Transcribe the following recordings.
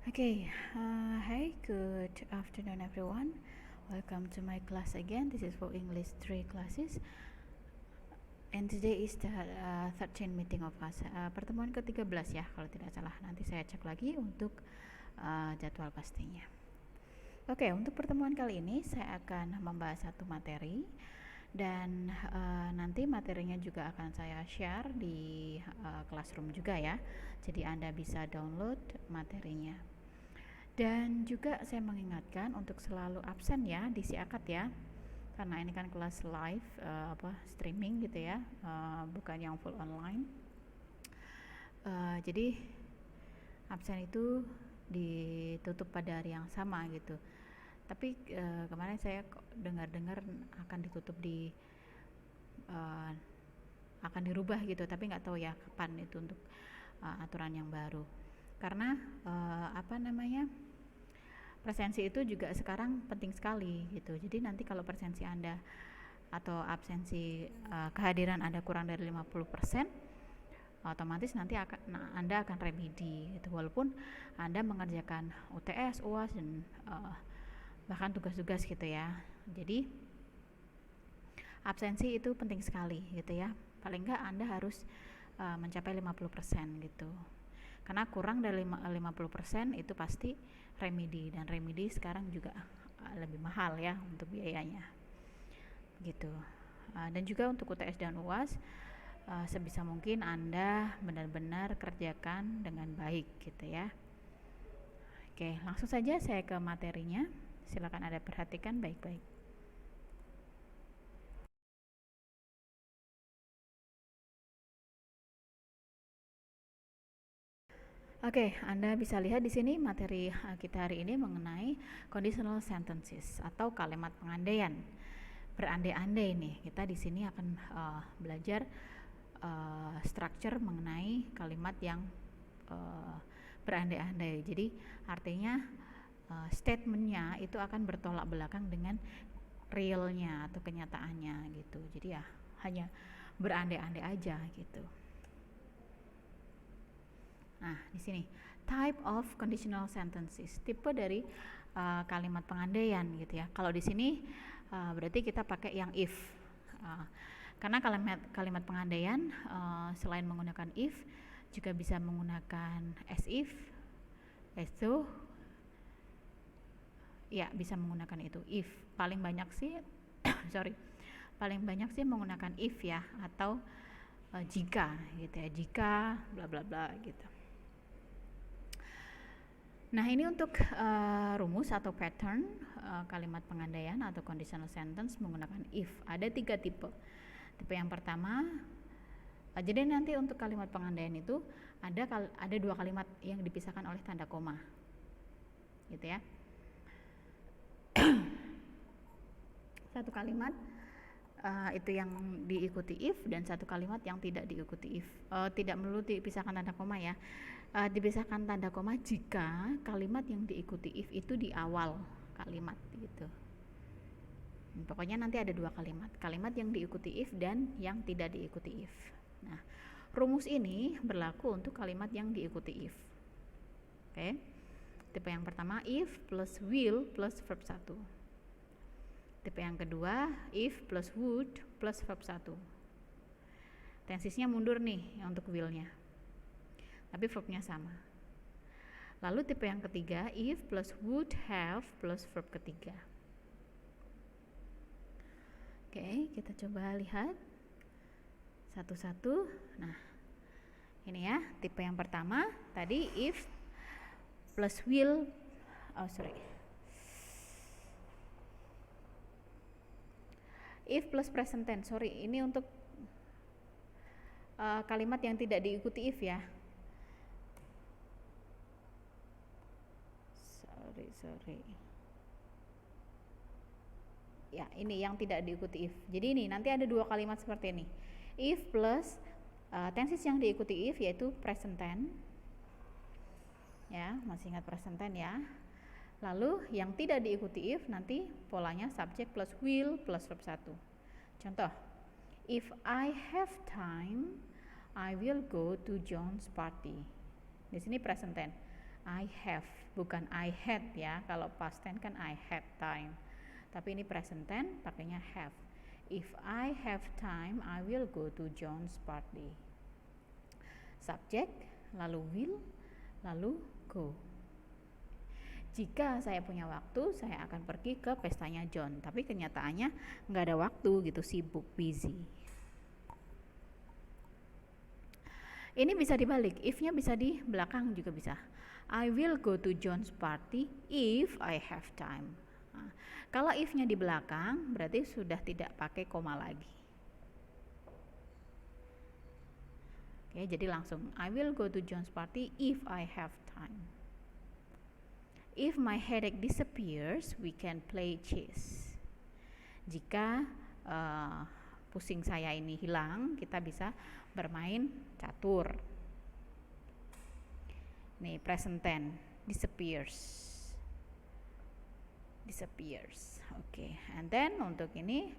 Okay, hi, good afternoon, everyone. Welcome to my class again. This is for English 3 classes, and today is the 13 meeting of us. Pertemuan ke-13 ya, kalau tidak salah. Nanti saya cek lagi untuk jadwal pastinya. Oke, untuk pertemuan kali ini saya akan membahas satu materi, dan nanti materinya juga akan saya share di Classroom juga ya. Jadi Anda bisa download materinya. Dan juga saya mengingatkan untuk selalu absen ya di si akad ya, karena ini kan kelas live streaming gitu ya, bukan yang full online. Jadi absen itu ditutup pada hari yang sama gitu. Tapi kemarin saya dengar-dengar akan ditutup akan dirubah gitu, tapi nggak tahu ya kapan itu untuk aturan yang baru. Karena presensi itu juga sekarang penting sekali gitu. Jadi nanti kalau presensi Anda atau absensi kehadiran Anda kurang dari 50%, otomatis nanti Anda akan remedi gitu. Walaupun Anda mengerjakan UTS, UAS dan bahkan tugas-tugas gitu ya. Jadi absensi itu penting sekali gitu ya. Paling enggak Anda harus mencapai 50% gitu. Karena kurang dari 50% itu pasti remedi, dan remedi sekarang juga lebih mahal ya untuk biayanya gitu. Dan juga untuk UTS dan UAS sebisa mungkin Anda benar-benar kerjakan dengan baik gitu ya. Oke, langsung saja saya ke materinya. Silakan Anda perhatikan baik-baik. Oke, Anda bisa lihat di sini materi kita hari ini mengenai conditional sentences atau kalimat pengandaian. Berandai-andai nih, kita di sini akan belajar structure mengenai kalimat yang berandai-andai. Jadi artinya statementnya itu akan bertolak belakang dengan realnya atau kenyataannya gitu. Jadi ya hanya berandai-andai aja gitu. Nah, di sini type of conditional sentences, tipe dari kalimat pengandaian gitu ya. Kalau di sini berarti kita pakai yang if. Karena kalimat pengandaian selain menggunakan if juga bisa menggunakan as if, as though. Ya, bisa menggunakan itu if. Paling banyak sih paling banyak sih menggunakan if ya, atau jika gitu ya. Jika bla bla bla gitu. Nah, ini untuk rumus atau pattern kalimat pengandaian atau conditional sentence menggunakan if. Ada 3 tipe. Tipe yang pertama, jadi nanti untuk kalimat pengandaian itu ada 2 kalimat yang dipisahkan oleh tanda koma, gitu ya. Satu kalimat itu yang diikuti if, dan satu kalimat yang tidak diikuti if. Tidak perlu dipisahkan tanda koma ya. Dipisahkan tanda koma jika kalimat yang diikuti if itu di awal kalimat gitu. Pokoknya nanti ada 2 kalimat yang diikuti if dan yang tidak diikuti if. Nah, rumus ini berlaku untuk kalimat yang diikuti if. Oke. Tipe yang pertama if plus will plus verb 1. Tipe yang kedua if plus would plus verb 1. Tensisnya mundur nih untuk will-nya, tapi verbnya sama. Lalu tipe yang ketiga if plus would have plus verb ketiga. Oke, kita coba lihat satu-satu. Nah, ini ya, tipe yang pertama tadi if plus will, if plus present tense. Ini untuk kalimat yang tidak diikuti if ya. Ya, ini yang tidak diikuti if. Jadi ini nanti ada 2 kalimat seperti ini. If plus tenses yang diikuti if yaitu present tense. Ya, masih ingat present tense ya. Lalu yang tidak diikuti if nanti polanya subject plus will plus verb 1. Contoh, if I have time, I will go to John's party. Di sini present tense. I have, bukan I had ya. Kalau past tense kan I had time. Tapi ini present tense pakainya have. If I have time, I will go to John's party. Subject, lalu will, lalu go. Jika saya punya waktu, saya akan pergi ke pestanya John. Tapi kenyataannya nggak ada waktu gitu, sibuk, busy. Ini bisa dibalik, if-nya bisa di belakang juga bisa. I will go to John's party if I have time. Nah, kalau if-nya di belakang, berarti sudah tidak pakai koma lagi. Oke, jadi langsung I will go to John's party if I have time. If my headache disappears, we can play chess. Jika pusing saya ini hilang, kita bisa bermain catur. Nih, present tense, disappears. Disappears. Oke, and then untuk ini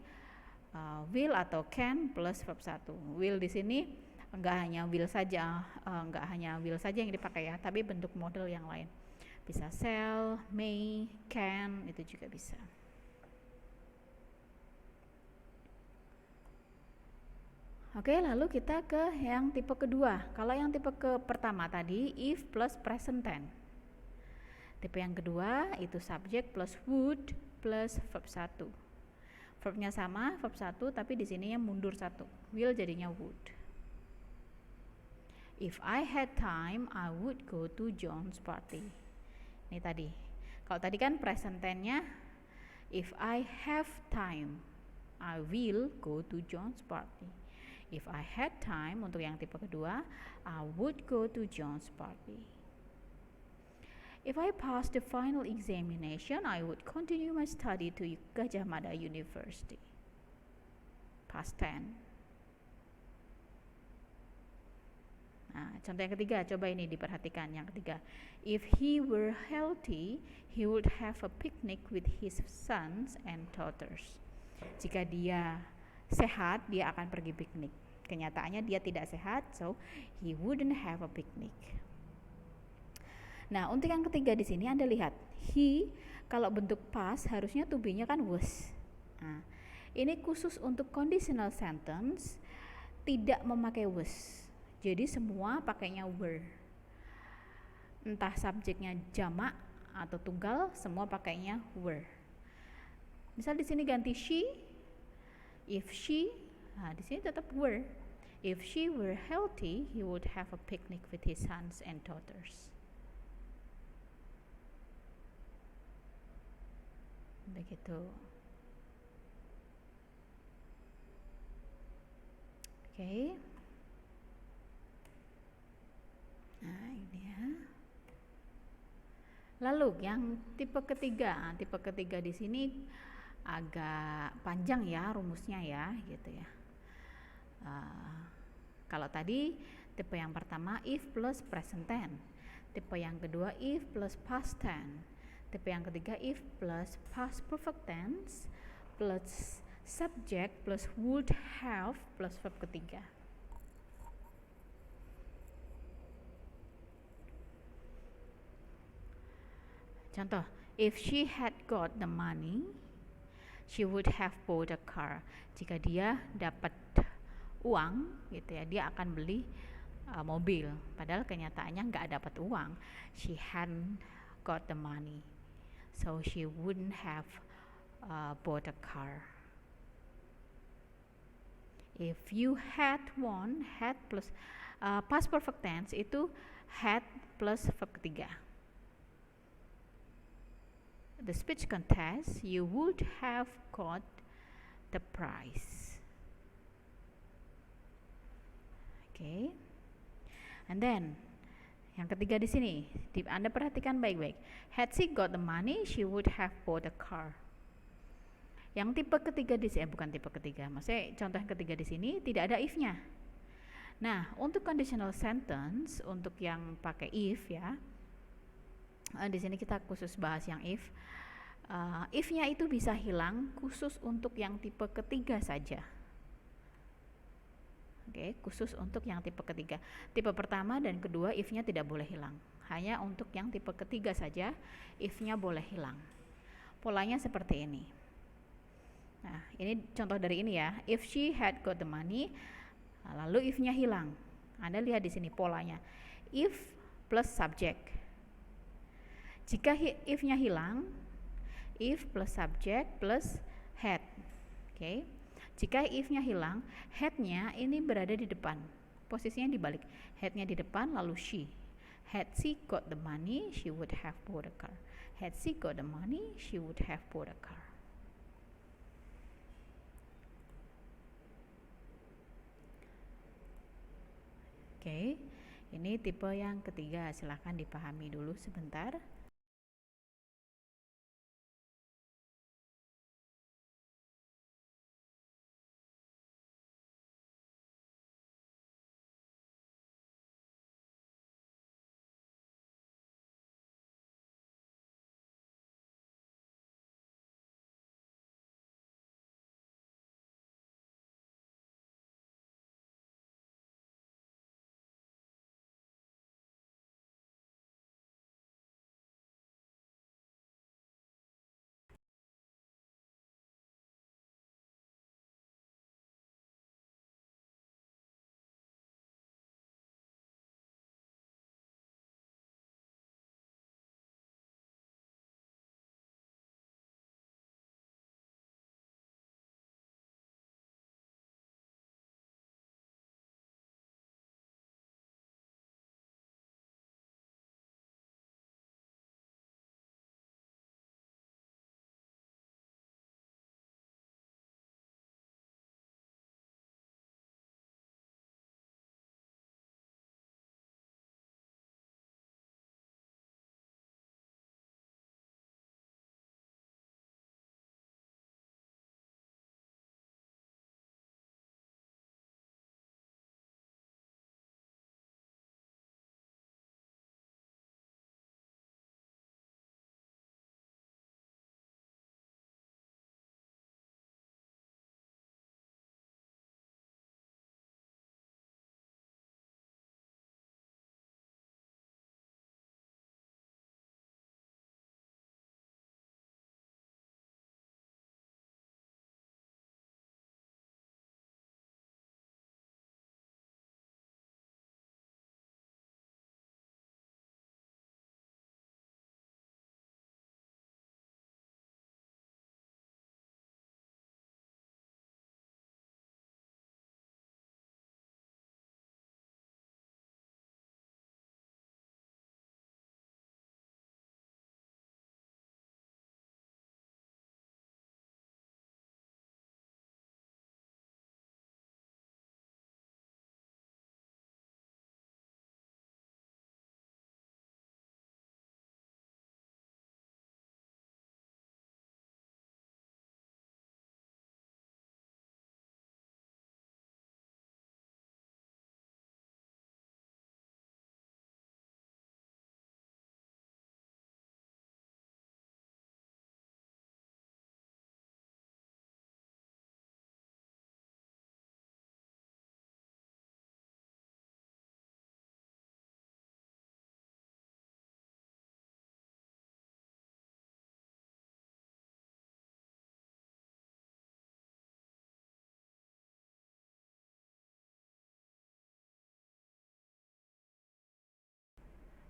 will atau can plus verb 1. Will di sini enggak hanya will saja, yang dipakai ya, tapi bentuk model yang lain. Bisa shall, may, can, itu juga bisa. Oke, lalu kita ke yang tipe kedua. Kalau yang tipe pertama tadi if plus present tense. Tipe yang kedua itu subject plus would plus verb 1. Verbnya sama, verb 1, tapi di sini yang mundur 1. Will jadinya would. If I had time, I would go to John's party. Ini tadi. Kalau tadi kan present tense-nya if I have time, I will go to John's party. If I had time, untuk yang tipe kedua, I would go to John's party. If I pass the final examination, I would continue my study to Gajah Mada University. Past tense. Nah, contoh yang ketiga, coba ini diperhatikan. Yang ketiga, if he were healthy, he would have a picnic with his sons and daughters. Jika dia sehat, dia akan pergi piknik. Kenyataannya dia tidak sehat, so he wouldn't have a picnic. Nah, untuk yang ketiga di sini Anda lihat, he kalau bentuk past harusnya to be-nya kan was. Nah, ini khusus untuk conditional sentence tidak memakai was. Jadi semua pakainya were. Entah subjeknya jamak atau tunggal, semua pakainya were. Misal di sini ganti she, if she, nah di sini tetap were. If she were healthy, he would have a picnic with his sons and daughters. Begitu. Oke. Nah, ini ya. Lalu yang tipe ketiga di sini agak panjang ya rumusnya ya, gitu ya. Kalau tadi tipe yang pertama if plus present tense, tipe yang kedua if plus past tense, tipe yang ketiga if plus past perfect tense plus subject plus would have plus verb ketiga. Contoh, if she had got the money, she would have bought a car. Jika dia dapat uang, gitu ya, dia akan beli mobil. Padahal kenyataannya nggak dapat uang. She hadn't got the money, so she wouldn't have bought a car. If you had won, had plus past perfect tense itu had plus verb ketiga. The speech contest, you would have got the prize. Okay. And then yang ketiga di sini, Anda perhatikan baik-baik. Had she got the money, she would have bought a car. Yang tipe ketiga di sini, bukan tipe ketiga, maksudnya contoh yang ketiga di sini tidak ada if-nya. Nah, untuk conditional sentence, untuk yang pakai if ya, di sini kita khusus bahas yang if. If-nya itu bisa hilang khusus untuk yang tipe ketiga saja. Oke, khusus untuk yang tipe ketiga. Tipe pertama dan kedua if-nya tidak boleh hilang. Hanya untuk yang tipe ketiga saja if-nya boleh hilang. Polanya seperti ini. Nah, ini contoh dari ini ya. If she had got the money, lalu if-nya hilang. Anda lihat di sini polanya. If plus subject. Jika if-nya hilang, if plus subject plus had. Oke. Jika if-nya hilang, had-nya ini berada di depan. Posisinya dibalik. Had-nya di depan lalu she. Had she got the money, she would have bought a car. Had she got the money, she would have bought a car. Oke, ini tipe yang ketiga. Silahkan dipahami dulu sebentar.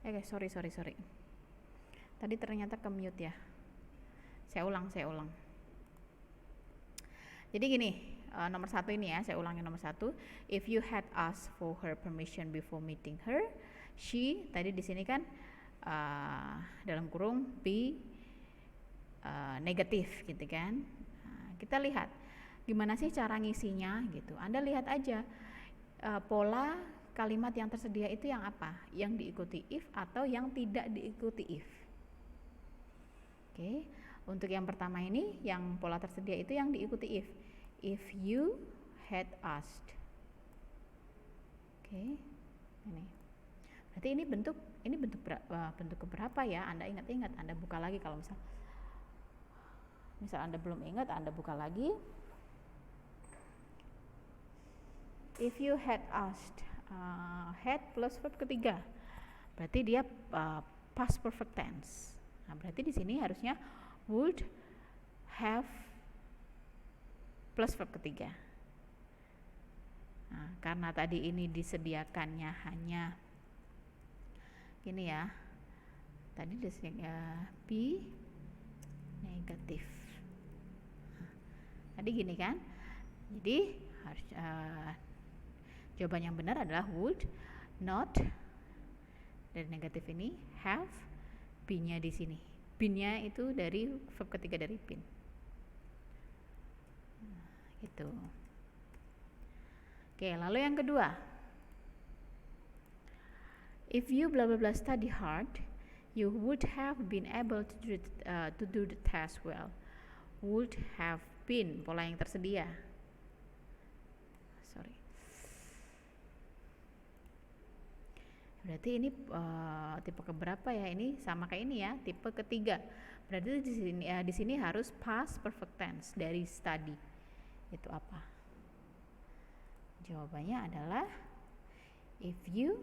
Sorry. Tadi ternyata ke mute ya. Saya ulang. Jadi gini, nomor satu ini ya, saya ulangi nomor satu. If you had asked for her permission before meeting her, she tadi di sini kan dalam kurung be negatif gitu kan. Kita lihat gimana sih cara ngisinya gitu. Anda lihat aja pola kalimat yang tersedia itu yang apa? Yang diikuti if atau yang tidak diikuti if. Oke. Untuk yang pertama ini, yang pola tersedia itu yang diikuti if. If you had asked. Oke. Ini. Berarti ini bentuk keberapa ya? Anda ingat-ingat, Anda buka lagi kalau misal Anda belum ingat, Anda buka lagi. if you had asked, had plus verb ketiga, berarti dia past perfect tense. Nah, berarti di sini harusnya would have plus verb ketiga. Nah, karena tadi ini disediakannya hanya gini ya, tadi disediakan be negatif. Nah, tadi gini kan, jadi harus jawaban yang benar adalah would, not, dari negatif ini, have, be-nya di sini. Be-nya itu dari verb ketiga dari been. Nah, gitu. Oke, lalu yang kedua. If you blah blah blah study hard, you would have been able to do the test well. Would have been, pola yang tersedia. Sorry. Berarti ini tipe keberapa ya? Ini sama kayak ini ya, tipe ketiga. Berarti di sini harus past perfect tense dari study. Itu apa? Jawabannya adalah if you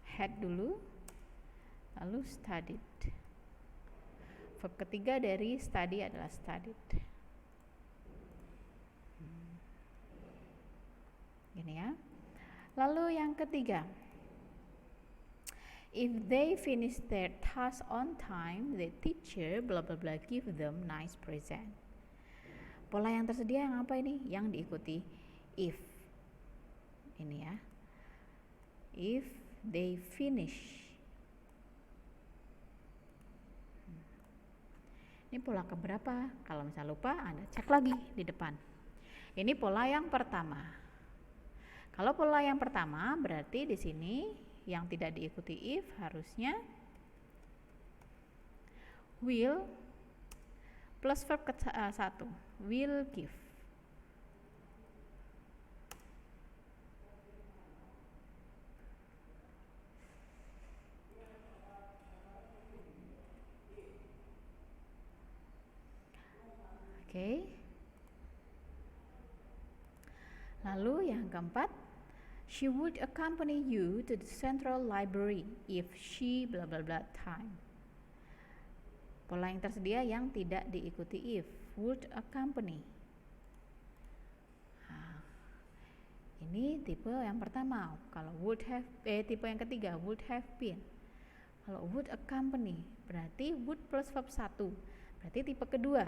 had dulu, lalu studied. Verb ketiga dari study adalah studied. Gini ya. Lalu yang ketiga, if they finish their task on time, the teacher blah blah blah give them nice present. Pola yang tersedia yang apa ini? Yang diikuti if. Ini ya. If they finish. Ini pola keberapa? Kalau misalnya lupa, Anda cek lagi di depan. Ini pola yang pertama. Kalau pola yang pertama berarti di sini yang tidak diikuti if harusnya will plus verb satu, will give. Oke. Lalu yang keempat, she would accompany you to the central library if she blah blah blah time. Pola yang tersedia yang tidak diikuti if, would accompany. Nah, ini tipe yang pertama. Kalau would have, tipe yang ketiga would have been. Kalau would accompany berarti would plus verb 1. Berarti tipe kedua.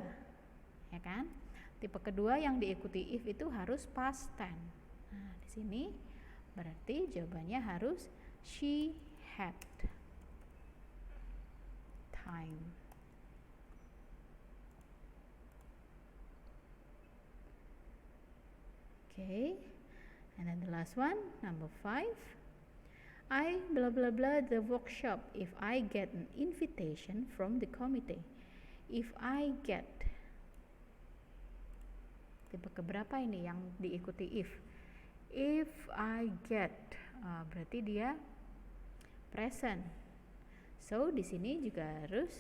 Ya kan? Tipe kedua yang diikuti if itu harus past tense. Nah, di sini berarti jawabannya harus she had time. Okay, and then the last one, number 5. I blah blah blah the workshop if I get an invitation from the committee. If I get, tipe keberapa ini yang diikuti if? If I get, berarti dia present. So di sini juga harus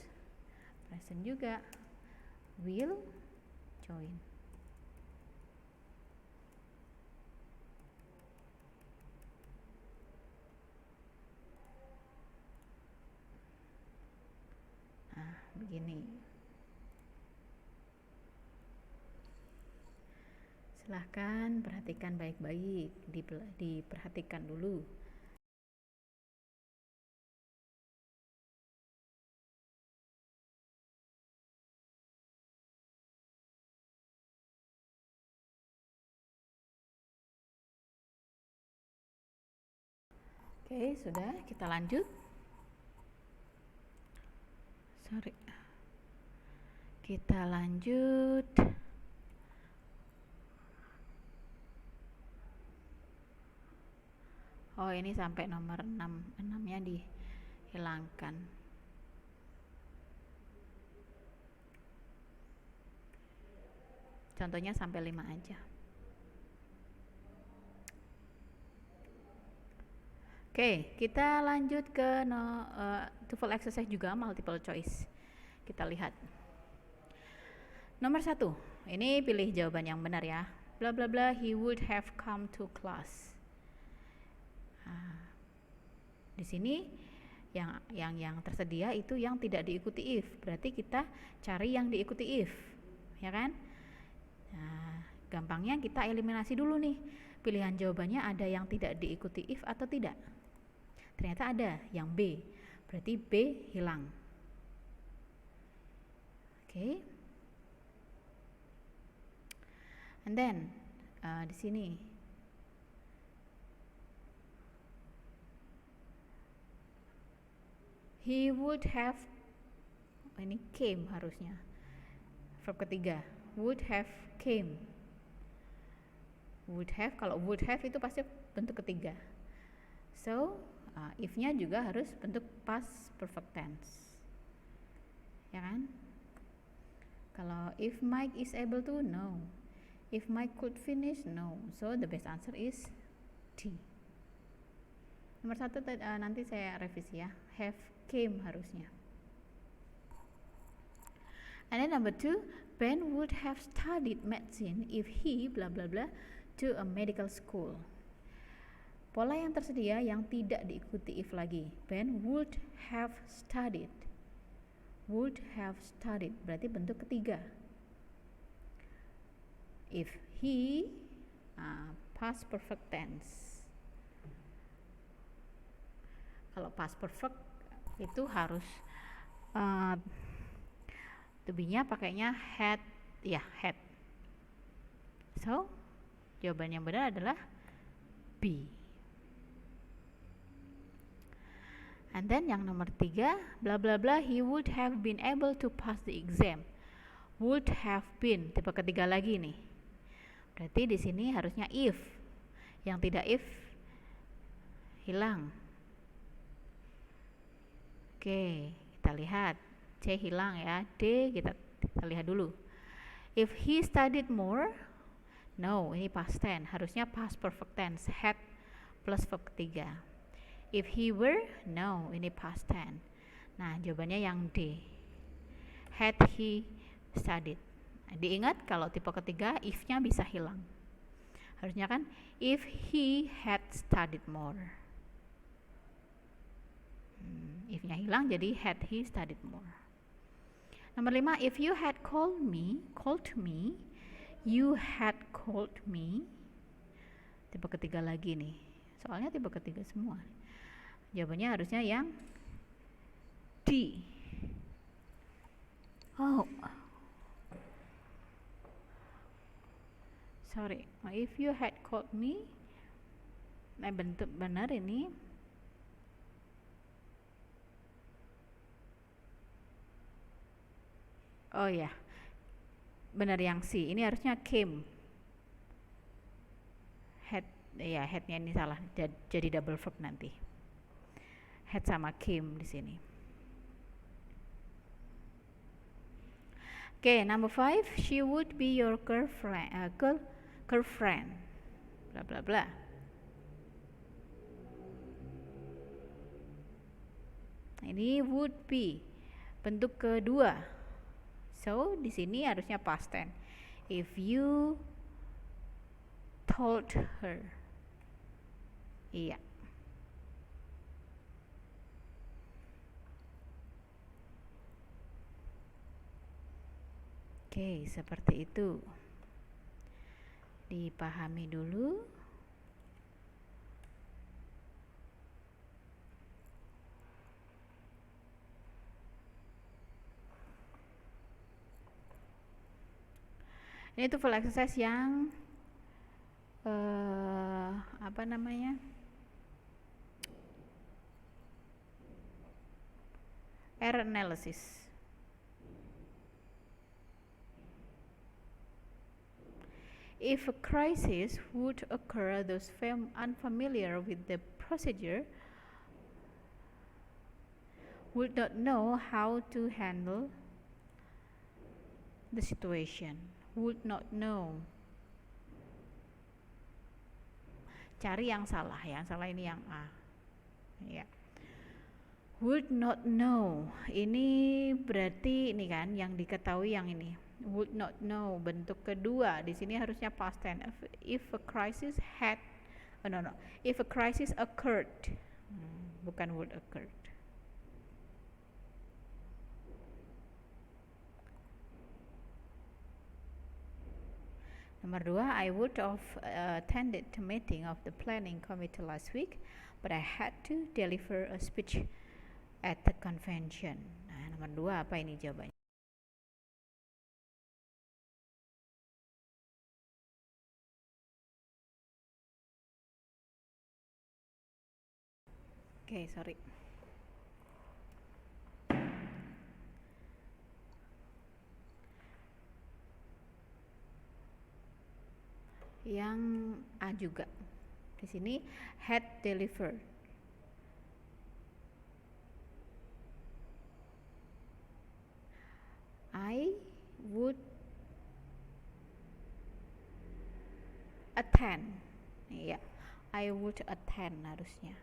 present juga. Will join. Nah, begini. Silahkan perhatikan baik-baik, diperhatikan dulu. Oke, sudah, kita lanjut. Sorry. Kita lanjut. Oh, ini sampai nomor 6. 6-nya dihilangkan. Contohnya sampai 5 aja. Oke, kita lanjut ke TOEFL exercise juga multiple choice. Kita lihat. Nomor 1, ini pilih jawaban yang benar ya. Bla bla bla, he would have come to class. Di sini yang tersedia itu yang tidak diikuti if, berarti kita cari yang diikuti if, ya kan? Nah, gampangnya kita eliminasi dulu nih, pilihan jawabannya ada yang tidak diikuti if atau tidak. Ternyata ada yang B, berarti B hilang. Oke. And then di sini he would have, ini came harusnya, verb ketiga, would have came. Would have, kalau would have itu pasti bentuk ketiga. So if-nya juga harus bentuk past perfect tense, ya kan? Kalau if Mike is able to, no. If Mike could finish, no. So the best answer is D. Nomor 1 nanti saya revisi ya. Have came harusnya. And then number 2, Ben would have studied medicine if he bla bla bla to a medical school. Pola yang tersedia yang tidak diikuti if lagi. Ben would have studied. Would have studied berarti bentuk ketiga. If he, past perfect tense. Kalau past perfect itu harus to be-nya pakainya had, ya had. So jawaban yang benar adalah B. And then yang nomor 3, bla bla bla, he would have been able to pass the exam. Would have been, tipe ketiga lagi nih. Berarti di sini harusnya if. Yang tidak if hilang. Oke, kita lihat. C hilang ya. D kita lihat dulu. If he studied more, no, ini past tense. Harusnya past perfect tense. Had plus verb ketiga. If he were, no, ini past tense. Nah, jawabannya yang D. Had he studied. Nah, diingat kalau tipe ketiga if-nya bisa hilang. Harusnya kan if he had studied more. If-nya hilang jadi had he studied more. Nomor 5, if you had called me, you had called me. Tipe ketiga lagi nih. Soalnya tipe ketiga semua. Jawabannya harusnya yang D. Oh. Sorry, if you had called me, bentuk benar ini. Oh ya, benar yang C. Ini harusnya came. Had, ya headnya ini salah, jadi double verb nanti. Had sama came di sini. Oke, number 5, she would be your girlfriend, bla bla bla. Ini would be bentuk kedua. So di sini harusnya past tense. If you told her, iya. Oke, seperti itu. Dipahami dulu. Ini tuh full exercise yang apa namanya? Error analysis. If a crisis would occur, those unfamiliar with the procedure would not know how to handle the situation. Would not know. Cari yang salah, yang salah ini yang A. Ya. Would not know. Ini berarti ini kan yang diketahui yang ini. would not know. Bentuk kedua di sini harusnya past tense. If a crisis had, oh no no, if a crisis occurred, bukan would occurred. Nomor 2, I would have attended the meeting of the planning committee last week, but I had to deliver a speech at the convention. Nah, nomor 2 apa ini jawabannya? Oke, sorry. Yang A juga. Di sini had delivered. I would attend. Iya, I would attend harusnya.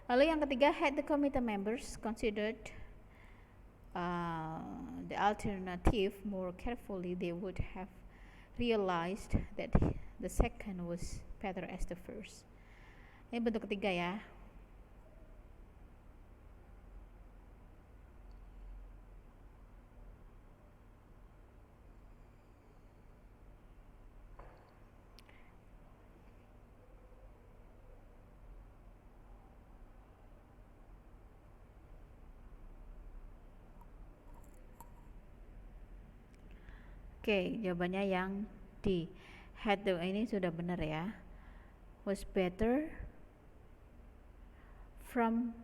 Lalu yang ketiga, had the committee members considered the alternative more carefully, they would have realized that the second was better as the first. Ini bentuk ketiga ya. Oke, jawabannya yang D. Had the, ini sudah benar ya. Was better from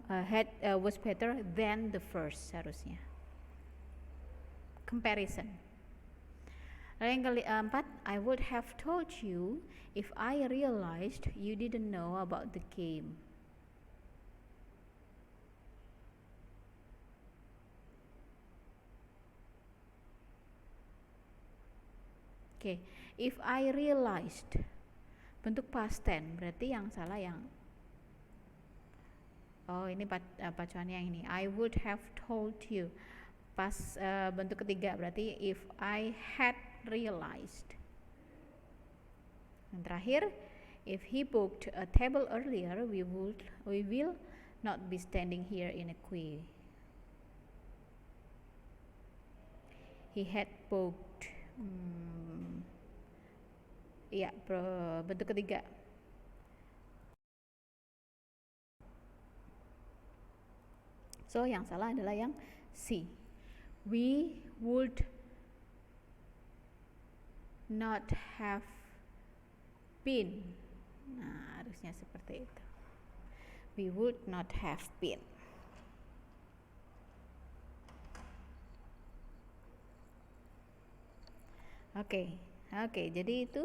was better than the first harusnya. Comparison. Lalu yang keempat, I would have told you if I realized you didn't know about the game. Oke, if I realized, bentuk past tense, berarti yang salah yang, oh ini pacuannya yang ini, I would have told you. Pas bentuk ketiga, berarti if I had realized. Yang terakhir, if he booked a table earlier, we will not be standing here in a queue. He had booked. Iya, bentuk ketiga. So yang salah adalah yang C. We would not have been. Nah, harusnya seperti itu. We would not have been. Oke, jadi itu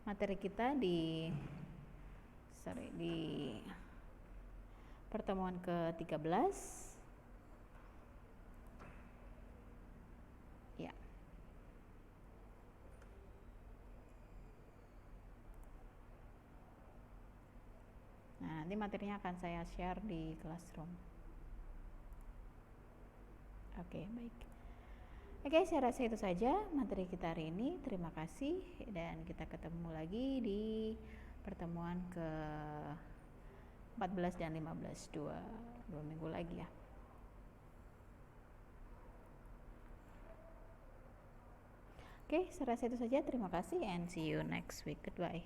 materi kita di pertemuan ke-13. Ya. Nah, nanti materinya akan saya share di Classroom. Oke, baik. Oke, saya rasa itu saja materi kita hari ini. Terima kasih dan kita ketemu lagi di pertemuan ke-14 dan 15, dua minggu lagi ya. Oke, saya rasa itu saja. Terima kasih and see you next week. Goodbye.